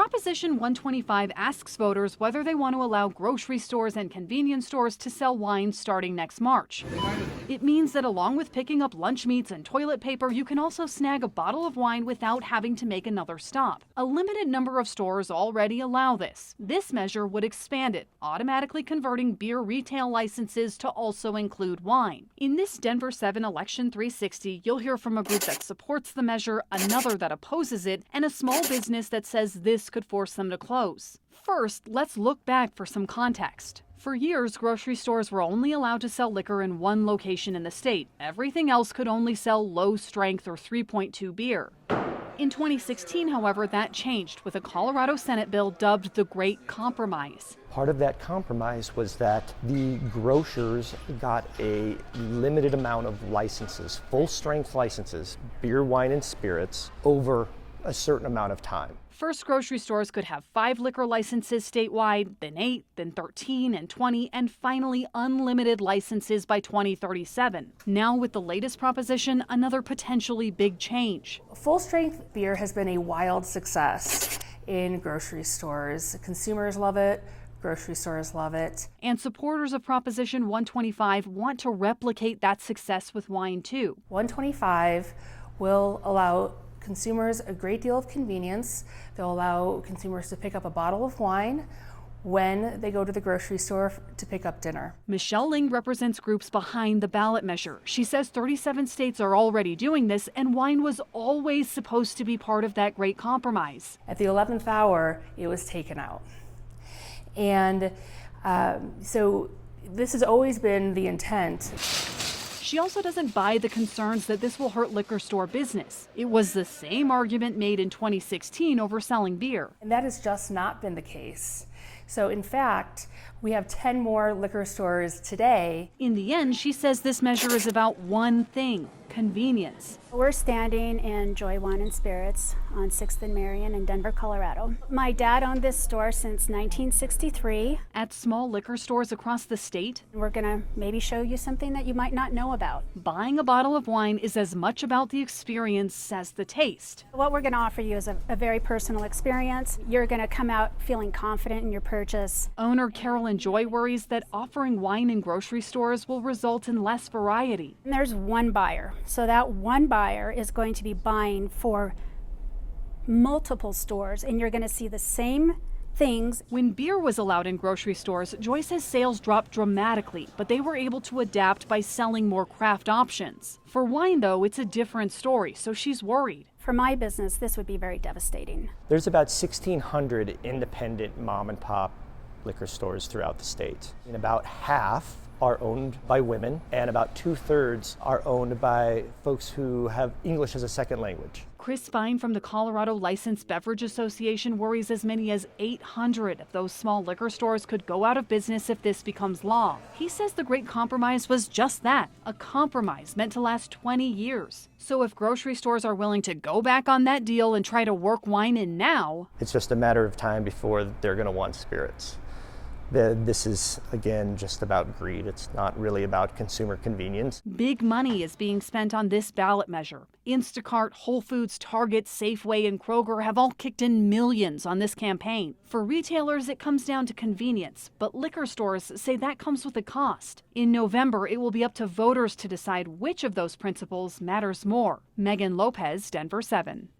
Proposition 125 asks voters whether they want to allow grocery stores and convenience stores to sell wine starting next March. It means that along with picking up lunch meats and toilet paper, you can also snag a bottle of wine without having to make another stop. A limited number of stores already allow this. This measure would expand it, automatically converting beer retail licenses to also include wine. In this Denver 7 Election 360, you'll hear from a group that supports the measure, another that opposes it, and a small business that says this could force them to close. First, let's look back for some context. For years, grocery stores were only allowed to sell liquor in one location in the state. Everything else could only sell low-strength or 3.2 beer. In 2016, however, that changed with a Colorado Senate bill dubbed the Great Compromise. Part of that compromise was that the grocers got a limited amount of licenses, full-strength licenses, beer, wine, and spirits, over a certain amount of time. First, grocery stores could have 5 liquor licenses statewide, then 8, then 13 and 20, and finally unlimited licenses by 2037. Now with the latest proposition, another potentially big change. Full-strength beer has been a wild success in grocery stores. Consumers love it. Grocery stores love it. And supporters of Proposition 125 want to replicate that success with wine too. 125 will allow consumers a great deal of convenience. They'll allow consumers to pick up a bottle of wine when they go to the grocery store to pick up dinner. Michelle Ling represents groups behind the ballot measure. She says 37 states are already doing this, and wine was always supposed to be part of that great compromise. At the 11th hour, it was taken out. And so this has always been the intent. She also doesn't buy the concerns that this will hurt liquor store business. It was the same argument made in 2016 over selling beer. And that has just not been the case. So in fact, we have 10 more liquor stores today. In the end, she says this measure is about one thing: convenience. We're standing in Joy Wine and Spirits on 6th and Marion in Denver, Colorado. My dad owned this store since 1963. At small liquor stores across the state, We're gonna maybe show you something that you might not know about. buying a bottle of wine is as much about the experience as the taste. What we're gonna offer you is a very personal experience. You're gonna come out feeling confident in your purchase. Owner Carolyn Joy worries that offering wine in grocery stores will result in less variety. And there's one buyer. So that one buyer is going to be buying for multiple stores, and you're gonna see the same things. When beer was allowed in grocery stores, Joy says sales dropped dramatically, but they were able to adapt by selling more craft options. For wine, though, it's a different story, so she's worried. For my business, this would be very devastating. There's about 1,600 independent mom and pop liquor stores throughout the state. And about half are owned by women, and about 2/3 are owned by folks who have English as a second language. Chris Fine from the Colorado Licensed Beverage Association worries as many as 800 of those small liquor stores could go out of business if this becomes law. He says the Great Compromise was just that, a compromise meant to last 20 years. So if grocery stores are willing to go back on that deal and try to work wine in now, It's just a matter of time before they're going to want spirits. This is, again, just about greed. It's not really about consumer convenience. big money is being spent on this ballot measure. Instacart, Whole Foods, Target, Safeway, and Kroger have all kicked in millions on this campaign. For retailers, it comes down to convenience, but liquor stores say that comes with a cost. In November, it will be up to voters to decide which of those principles matters more. Megan Lopez, Denver 7.